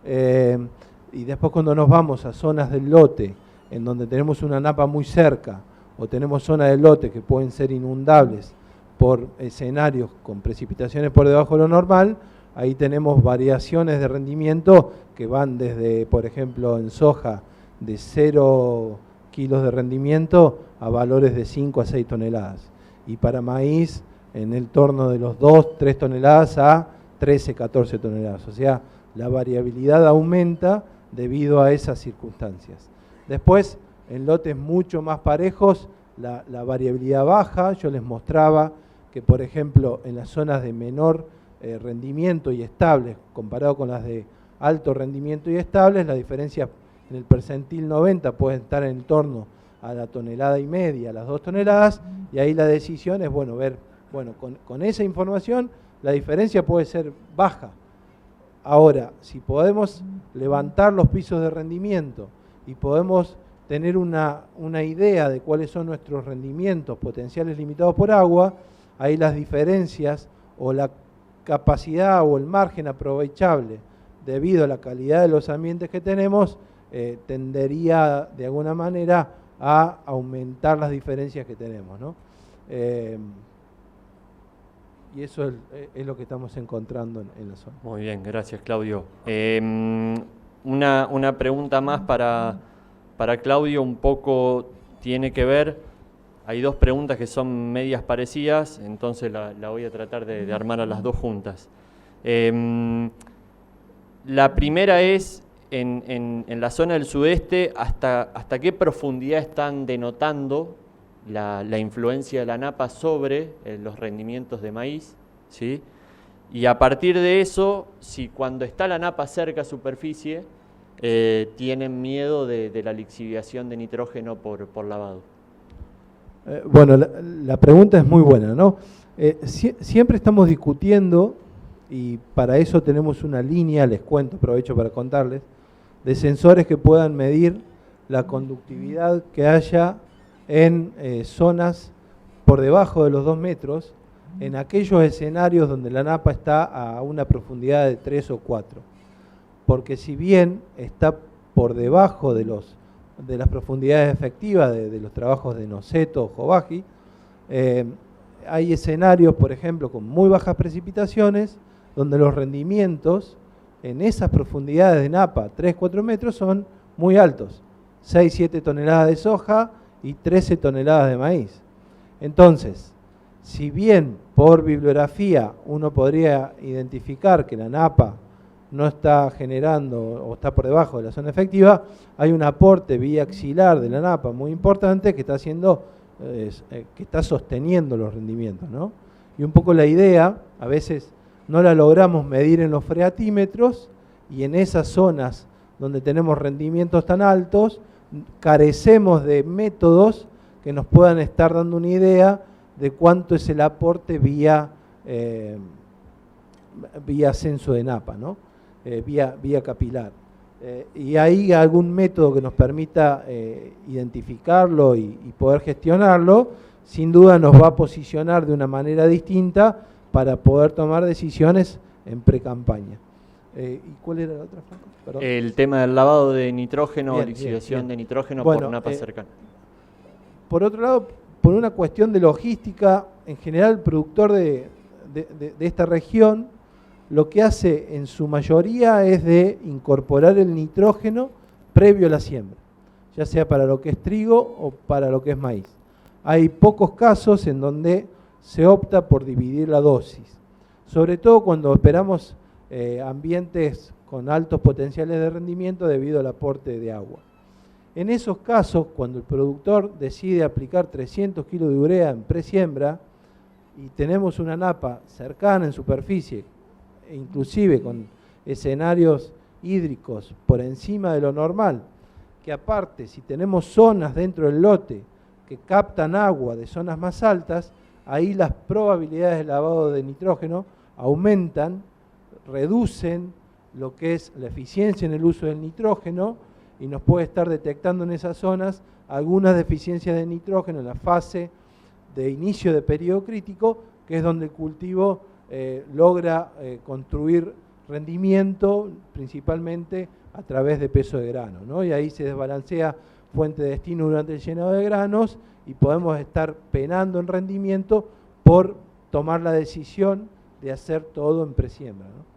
Speaker 3: Y después cuando nos vamos a zonas del lote, en donde tenemos una napa muy cerca, o tenemos zonas del lote que pueden ser inundables por escenarios con precipitaciones por debajo de lo normal, ahí tenemos variaciones de rendimiento que van desde, por ejemplo, en soja, de 0 kilos de rendimiento a valores de 5 a 6 toneladas. Y para maíz, en el torno de los 2-3 toneladas a 13-14 toneladas. O sea, la variabilidad aumenta debido a esas circunstancias. Después, en lotes mucho más parejos, la variabilidad baja. Yo les mostraba que, por ejemplo, en las zonas de menor rendimiento y estables, comparado con las de alto rendimiento y estables, la diferencia en el percentil 90 puede estar en torno a la tonelada y media, a las 2 toneladas, y ahí la decisión es, bueno, ver. Bueno, con esa información la diferencia puede ser baja. Ahora, si podemos levantar los pisos de rendimiento y podemos tener una idea de cuáles son nuestros rendimientos potenciales limitados por agua, ahí las diferencias o la capacidad o el margen aprovechable debido a la calidad de los ambientes que tenemos, tendería de alguna manera a aumentar las diferencias que tenemos, ¿no? Y eso es lo que estamos encontrando en la zona.
Speaker 1: Muy bien, gracias Claudio. Una pregunta más para Claudio, un poco tiene que ver, hay dos preguntas que son medias parecidas, entonces la voy a tratar de armar a las dos juntas. La primera es, en la zona del sudeste, ¿hasta qué profundidad están denotando la influencia de la napa sobre los rendimientos de maíz? ¿Sí? Y a partir de eso, si cuando está la napa cerca a superficie, tienen miedo de la lixiviación de nitrógeno por lavado.
Speaker 3: Bueno, la pregunta es muy buena, ¿no? Siempre estamos discutiendo, y para eso tenemos una línea, les cuento, aprovecho para contarles, de sensores que puedan medir la conductividad que haya en zonas por debajo de los 2 metros, en aquellos escenarios donde la napa está a una profundidad de 3 o 4. Porque si bien está por debajo de las profundidades efectivas de los trabajos de Noceto o Jovaji, hay escenarios, por ejemplo, con muy bajas precipitaciones, donde los rendimientos en esas profundidades de napa, 3-4 metros, son muy altos. 6-7 toneladas de soja y 13 toneladas de maíz. Entonces, si bien por bibliografía uno podría identificar que la napa no está generando o está por debajo de la zona efectiva, hay un aporte vía axilar de la napa muy importante que está haciendo, que está sosteniendo los rendimientos, ¿no? Y un poco la idea, a veces no la logramos medir en los freatímetros, y en esas zonas donde tenemos rendimientos tan altos, carecemos de métodos que nos puedan estar dando una idea de cuánto es el aporte vía censo de napa, ¿no? Vía capilar. Y hay algún método que nos permita identificarlo y poder gestionarlo, sin duda nos va a posicionar de una manera distinta para poder tomar decisiones en pre-campaña. ¿Y cuál era la otra, Franco? Perdón.
Speaker 1: El tema del lavado de nitrógeno,
Speaker 3: Bien,
Speaker 1: lixiviación
Speaker 3: bien.
Speaker 1: de nitrógeno
Speaker 3: Bueno,
Speaker 1: por napas cercanas.
Speaker 3: Por otro lado, por una cuestión de logística, en general el productor de esta región lo que hace en su mayoría es de incorporar el nitrógeno previo a la siembra, ya sea para lo que es trigo o para lo que es maíz. Hay pocos casos en donde se opta por dividir la dosis, sobre todo cuando esperamos ambientes con altos potenciales de rendimiento debido al aporte de agua. En esos casos, cuando el productor decide aplicar 300 kilos de urea en presiembra y tenemos una napa cercana en superficie, inclusive con escenarios hídricos por encima de lo normal, que aparte si tenemos zonas dentro del lote que captan agua de zonas más altas, ahí las probabilidades de lavado de nitrógeno aumentan, reducen lo que es la eficiencia en el uso del nitrógeno y nos puede estar detectando en esas zonas algunas deficiencias de nitrógeno en la fase de inicio de periodo crítico, que es donde el cultivo logra construir rendimiento principalmente a través de peso de grano, ¿no? Y ahí se desbalancea fuente de destino durante el llenado de granos y podemos estar penando en rendimiento por tomar la decisión de hacer todo en presiembra, ¿no?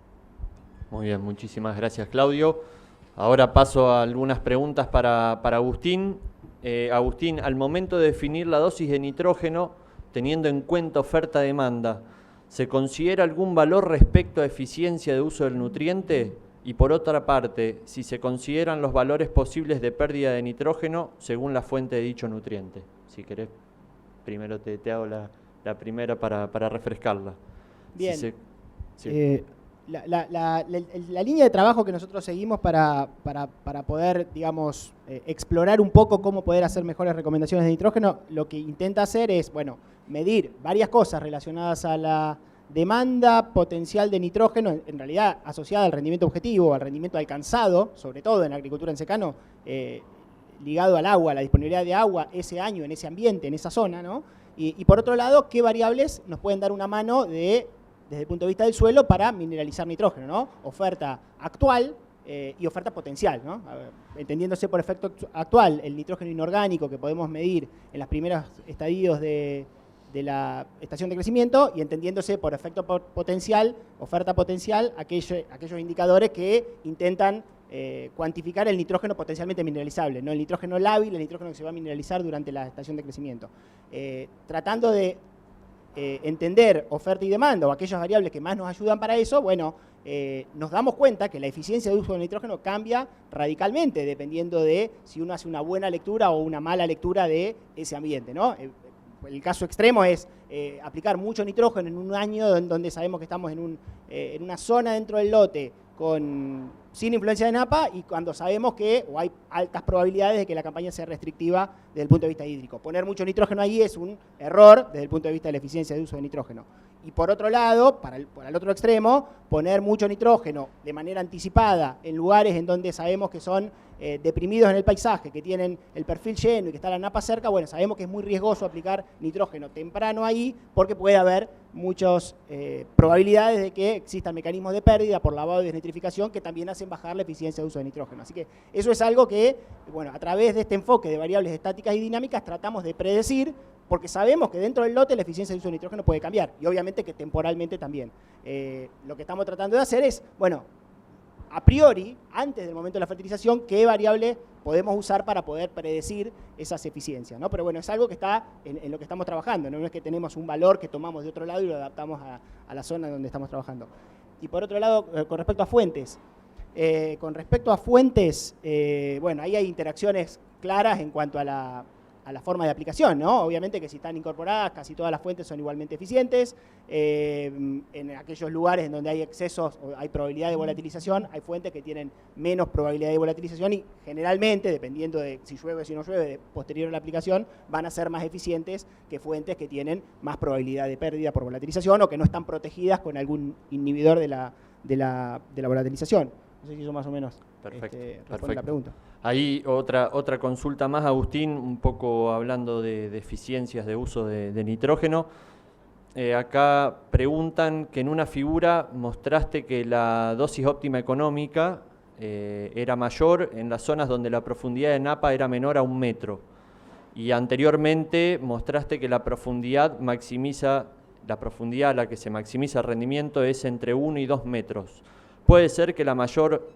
Speaker 1: Muy bien, muchísimas gracias Claudio. Ahora paso a algunas preguntas para Agustín. Agustín, al momento de definir la dosis de nitrógeno, teniendo en cuenta oferta-demanda, ¿se considera algún valor respecto a eficiencia de uso del nutriente? Y por otra parte, si se consideran los valores posibles de pérdida de nitrógeno según la fuente de dicho nutriente. Si querés, primero te hago la primera para refrescarla.
Speaker 4: Bien.
Speaker 1: Sí.
Speaker 4: La línea de trabajo que nosotros seguimos para poder, digamos, explorar un poco cómo poder hacer mejores recomendaciones de nitrógeno, lo que intenta hacer es, bueno, medir varias cosas relacionadas a la demanda potencial de nitrógeno, en realidad asociada al rendimiento objetivo, al rendimiento alcanzado, sobre todo en la agricultura en secano. ligado al agua, la disponibilidad de agua ese año, en ese ambiente, en esa zona, ¿no? Y por otro lado, ¿qué variables nos pueden dar una mano desde el punto de vista del suelo para mineralizar nitrógeno, ¿no? Oferta actual y oferta potencial, ¿no? Entendiéndose por efecto actual el nitrógeno inorgánico que podemos medir en los primeros estadios de la estación de crecimiento, y entendiéndose por efecto potencial, oferta potencial, aquellos indicadores que intentan cuantificar el nitrógeno potencialmente mineralizable, no el nitrógeno lábil, el nitrógeno que se va a mineralizar durante la estación de crecimiento. Tratando de entender oferta y demanda o aquellas variables que más nos ayudan para eso, bueno, nos damos cuenta que la eficiencia de uso del nitrógeno cambia radicalmente dependiendo de si uno hace una buena lectura o una mala lectura de ese ambiente, ¿no? El caso extremo es aplicar mucho nitrógeno en un año donde sabemos que estamos en una zona dentro del lote sin influencia de Napa, y cuando sabemos que hay altas probabilidades de que la campaña sea restrictiva desde el punto de vista hídrico. Poner mucho nitrógeno ahí es un error desde el punto de vista de la eficiencia de uso de nitrógeno. Y por otro lado, para el otro extremo, poner mucho nitrógeno de manera anticipada en lugares en donde sabemos que son deprimidos en el paisaje, que tienen el perfil lleno y que está la napa cerca, bueno, sabemos que es muy riesgoso aplicar nitrógeno temprano ahí porque puede haber muchas probabilidades de que existan mecanismos de pérdida por lavado y desnitrificación que también hacen bajar la eficiencia de uso de nitrógeno. Así que eso es algo que, bueno, a través de este enfoque de variables estáticas y dinámicas tratamos de predecir, porque sabemos que dentro del lote la eficiencia de uso de nitrógeno puede cambiar, y obviamente que temporalmente también. Lo que estamos tratando de hacer es, bueno, a priori, antes del momento de la fertilización, qué variable podemos usar para poder predecir esas eficiencias, ¿no? Pero bueno, es algo que está en lo que estamos trabajando, no es que tenemos un valor que tomamos de otro lado y lo adaptamos a la zona donde estamos trabajando. Y por otro lado, con respecto a fuentes, bueno, ahí hay interacciones claras en cuanto a la forma de aplicación, ¿no? Obviamente que si están incorporadas, casi todas las fuentes son igualmente eficientes. En aquellos lugares en donde hay excesos o hay probabilidad de volatilización, hay fuentes que tienen menos probabilidad de volatilización y generalmente, dependiendo de si llueve o si no llueve, posterior a la aplicación, van a ser más eficientes que fuentes que tienen más probabilidad de pérdida por volatilización o que no están protegidas con algún inhibidor de la volatilización. No sé si eso más o menos responde la pregunta.
Speaker 1: Ahí otra consulta más, Agustín, un poco hablando de eficiencias de uso de nitrógeno. Acá preguntan que en una figura mostraste que la dosis óptima económica era mayor en las zonas donde la profundidad de Napa era menor a 1 metro. Y anteriormente mostraste que la profundidad a la que se maximiza el rendimiento es entre 1 y 2 metros. ¿Puede ser que la mayor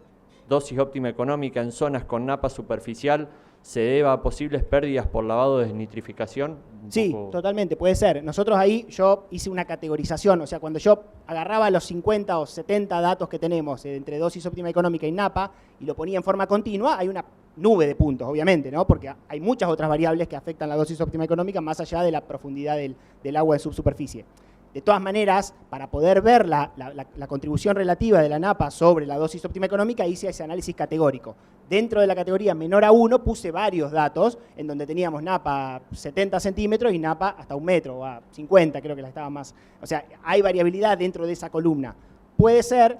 Speaker 1: dosis óptima económica en zonas con napa superficial se deba a posibles pérdidas por lavado de desnitrificación?
Speaker 4: Sí, totalmente, puede ser. Nosotros ahí yo hice una categorización, o sea, cuando yo agarraba los 50 o 70 datos que tenemos entre dosis óptima económica y napa y lo ponía en forma continua, hay una nube de puntos, obviamente, ¿no? Porque hay muchas otras variables que afectan la dosis óptima económica más allá de la profundidad del agua en subsuperficie. De todas maneras, para poder ver la contribución relativa de la napa sobre la dosis óptima económica, hice ese análisis categórico. Dentro de la categoría menor a 1 puse varios datos en donde teníamos napa 70 centímetros y napa hasta 1 metro, o a 50 creo que la estaba más. O sea, hay variabilidad dentro de esa columna. Puede ser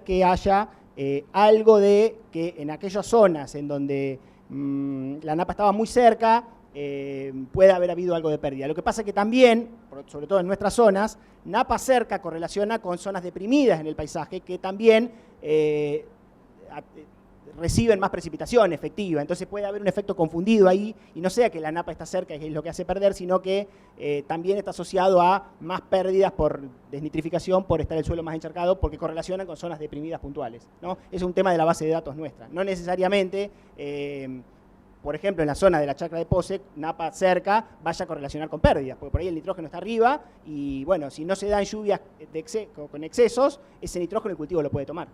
Speaker 4: que haya algo de que en aquellas zonas en donde la napa estaba muy cerca, puede haber habido algo de pérdida. Lo que pasa es que también, sobre todo en nuestras zonas, napa cerca correlaciona con zonas deprimidas en el paisaje que también reciben más precipitación efectiva. Entonces puede haber un efecto confundido ahí y no sea que la napa está cerca y es lo que hace perder, sino que también está asociado a más pérdidas por desnitrificación, por estar el suelo más encharcado, porque correlacionan con zonas deprimidas puntuales, ¿no? Es un tema de la base de datos nuestra. No necesariamente por ejemplo, en la zona de la chacra de Pose, napa cerca, vaya a correlacionar con pérdidas, porque por ahí el nitrógeno está arriba y, bueno, si no se dan lluvias con excesos, ese nitrógeno el cultivo lo puede tomar.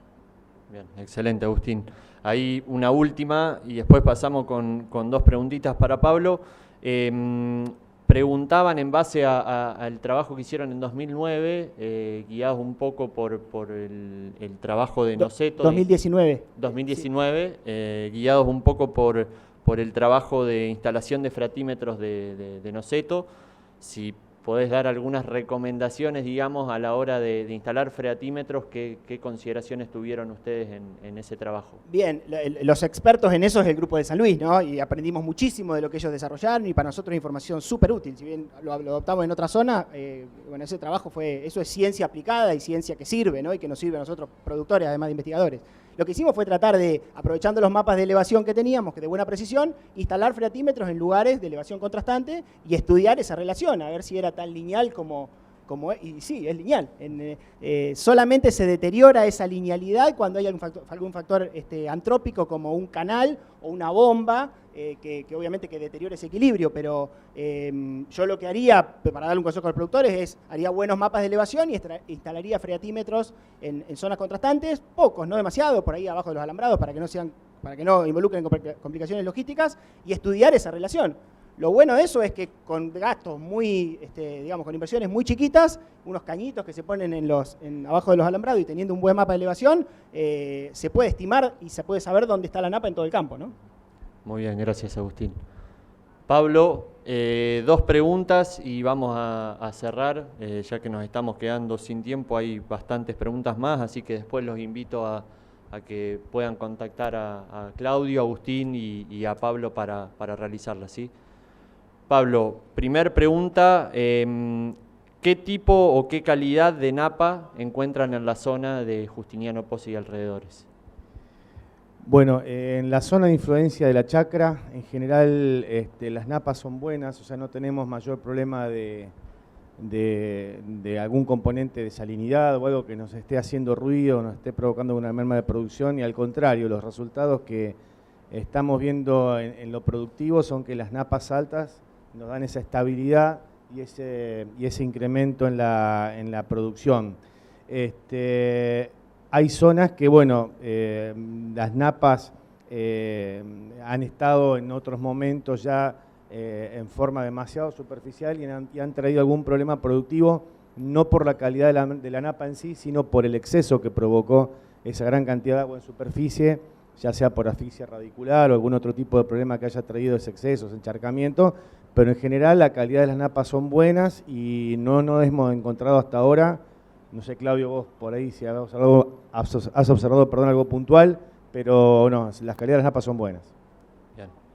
Speaker 1: Bien, excelente, Agustín. Ahí una última y después pasamos con 2 preguntitas para Pablo. Preguntaban en base al trabajo que hicieron en 2009, guiados un poco por el trabajo de Noceto.
Speaker 4: 2019.
Speaker 1: 2019, sí. Guiados un poco por el trabajo de instalación de fratímetros de Noceto, si podés dar algunas recomendaciones, digamos, a la hora de instalar freatímetros, ¿qué consideraciones tuvieron ustedes en ese trabajo?
Speaker 4: Bien, los expertos en eso es el grupo de San Luis, ¿no? Y aprendimos muchísimo de lo que ellos desarrollaron y para nosotros es información súper útil. Si bien lo adoptamos en otra zona, bueno, ese trabajo eso es ciencia aplicada y ciencia que sirve, ¿no? Y que nos sirve a nosotros productores, además de investigadores. Lo que hicimos fue tratar de, aprovechando los mapas de elevación que teníamos, que de buena precisión, instalar freatímetros en lugares de elevación contrastante y estudiar esa relación, a ver si era tan lineal como y sí, es lineal. Solamente se deteriora esa linealidad cuando hay algún factor antrópico como un canal o una bomba, que obviamente que deteriora ese equilibrio, pero yo lo que haría, para darle un consejo a los productores, haría buenos mapas de elevación y instalaría freatímetros en zonas contrastantes, pocos, no demasiado, por ahí abajo de los alambrados, para que no involucren complicaciones logísticas, y estudiar esa relación. Lo bueno de eso es que con gastos muy, digamos, con inversiones muy chiquitas, unos cañitos que se ponen abajo de los alambrados y teniendo un buen mapa de elevación, se puede estimar y se puede saber dónde está la napa en todo el campo, ¿no?
Speaker 1: Muy bien, gracias Agustín. Pablo, 2 preguntas y vamos a cerrar, ya que nos estamos quedando sin tiempo, hay bastantes preguntas más, así que después los invito a que puedan contactar a Claudio, Agustín y a Pablo para realizarlas, ¿sí? Pablo, primer pregunta, ¿qué tipo o qué calidad de napa encuentran en la zona de Justiniano Pozzi y alrededores?
Speaker 2: Bueno, en la zona de influencia de la chacra, en general las napas son buenas, o sea, no tenemos mayor problema de algún componente de salinidad o algo que nos esté haciendo ruido, nos esté provocando una merma de producción, y al contrario, los resultados que estamos viendo en lo productivo son que las napas altas nos dan esa estabilidad y ese incremento en la producción. Hay zonas que, bueno, las napas han estado en otros momentos ya en forma demasiado superficial y han traído algún problema productivo, no por la calidad de la napa en sí, sino por el exceso que provocó esa gran cantidad de agua en superficie, ya sea por asfixia radicular o algún otro tipo de problema que haya traído ese exceso, ese encharcamiento, pero en general la calidad de las napas son buenas y no hemos encontrado hasta ahora, no sé Claudio, vos por ahí si has observado algo puntual, pero no, las calidades de las napas son buenas.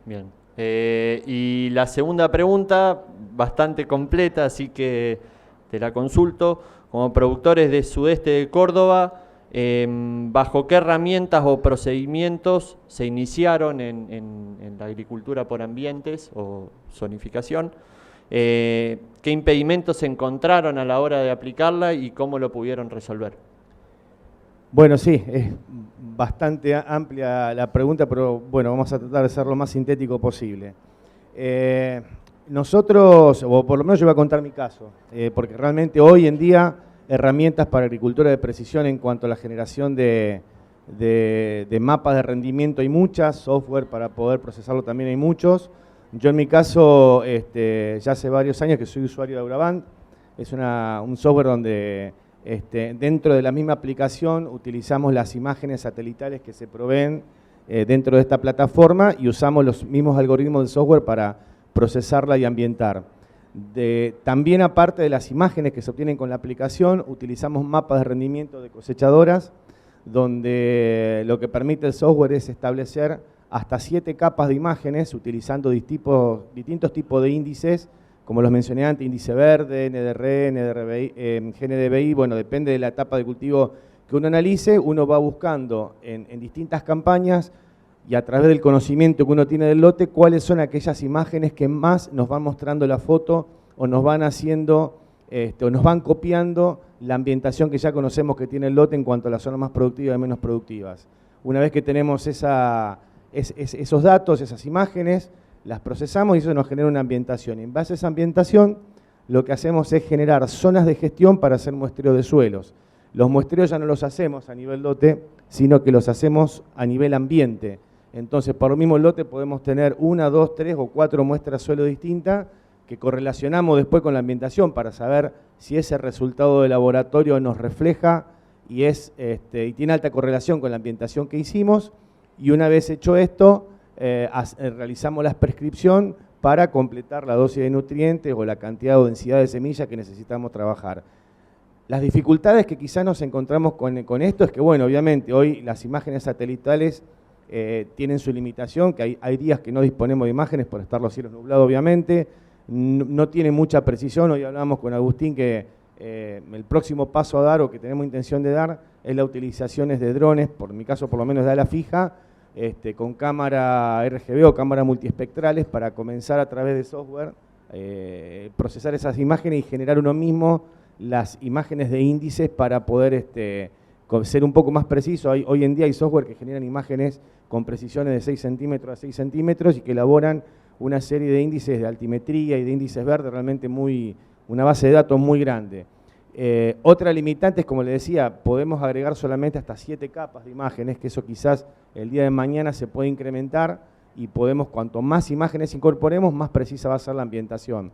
Speaker 1: Bien. Y la segunda pregunta, bastante completa, así que te la consulto. Como productores de sudeste de Córdoba, ¿bajo qué herramientas o procedimientos se iniciaron en la agricultura por ambientes o zonificación? ¿Qué impedimentos se encontraron a la hora de aplicarla y cómo lo pudieron resolver?
Speaker 2: Bueno, sí, es bastante amplia la pregunta, pero bueno, vamos a tratar de ser lo más sintético posible. Nosotros, o por lo menos yo voy a contar mi caso, porque realmente hoy en día herramientas para agricultura de precisión en cuanto a la generación de mapas de rendimiento hay muchas, software para poder procesarlo también hay muchos. Yo en mi caso, ya hace varios años que soy usuario de Auravant, es un software donde dentro de la misma aplicación utilizamos las imágenes satelitales que se proveen dentro de esta plataforma y usamos los mismos algoritmos del software para procesarla y ambientar. También aparte de las imágenes que se obtienen con la aplicación, utilizamos mapas de rendimiento de cosechadoras, donde lo que permite el software es establecer hasta 7 capas de imágenes utilizando distintos tipos de índices, como los mencioné antes, índice verde, NDR, GNDVI, bueno, depende de la etapa de cultivo que uno analice, uno va buscando en distintas campañas y a través del conocimiento que uno tiene del lote, cuáles son aquellas imágenes que más nos van mostrando la foto o nos van haciendo, o nos van copiando la ambientación que ya conocemos que tiene el lote en cuanto a las zonas más productivas y menos productivas. Una vez que tenemos esos datos, esas imágenes, las procesamos y eso nos genera una ambientación. Y en base a esa ambientación, lo que hacemos es generar zonas de gestión para hacer muestreo de suelos. Los muestreos ya no los hacemos a nivel lote, sino que los hacemos a nivel ambiente. Entonces, por el mismo lote podemos tener 1, 2, 3 o 4 muestras de suelo distintas que correlacionamos después con la ambientación para saber si ese resultado de laboratorio nos refleja y tiene alta correlación con la ambientación que hicimos. Y una vez hecho esto, realizamos la prescripción para completar la dosis de nutrientes o la cantidad o densidad de semilla que necesitamos trabajar. Las dificultades que quizás nos encontramos con esto es que, bueno, obviamente hoy las imágenes satelitales tienen su limitación, que hay días que no disponemos de imágenes por estar los cielos nublados, obviamente, no tiene mucha precisión. Hoy hablábamos con Agustín que el próximo paso a dar o que tenemos intención de dar es la utilización de drones, por mi caso por lo menos de ala fija, con cámara RGB o cámara multiespectrales para comenzar a través de software procesar esas imágenes y generar uno mismo las imágenes de índices para poder ser un poco más preciso. Hoy en día hay software que generan imágenes con precisiones de 6 centímetros a 6 centímetros y que elaboran una serie de índices de altimetría y de índices verdes realmente una base de datos muy grande. Otra limitante es, como le decía, podemos agregar solamente hasta 7 capas de imágenes, que eso quizás el día de mañana se puede incrementar y podemos, cuanto más imágenes incorporemos, más precisa va a ser la ambientación.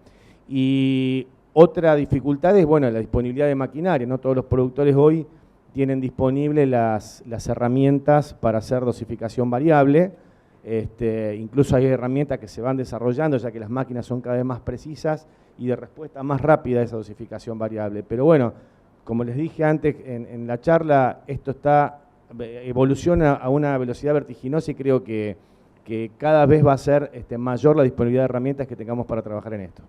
Speaker 2: Y otra dificultad es, bueno, la disponibilidad de maquinaria. No todos los productores hoy tienen disponibles las herramientas para hacer dosificación variable. Incluso hay herramientas que se van desarrollando, ya que las máquinas son cada vez más precisas y de respuesta más rápida a esa dosificación variable. Pero bueno, como les dije antes en la charla, esto evoluciona a una velocidad vertiginosa y creo que cada vez va a ser mayor la disponibilidad de herramientas que tengamos para trabajar en esto.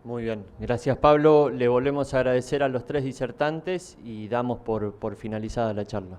Speaker 1: Muy bien, gracias Pablo. Le volvemos a agradecer a los 3 disertantes y damos por finalizada la charla.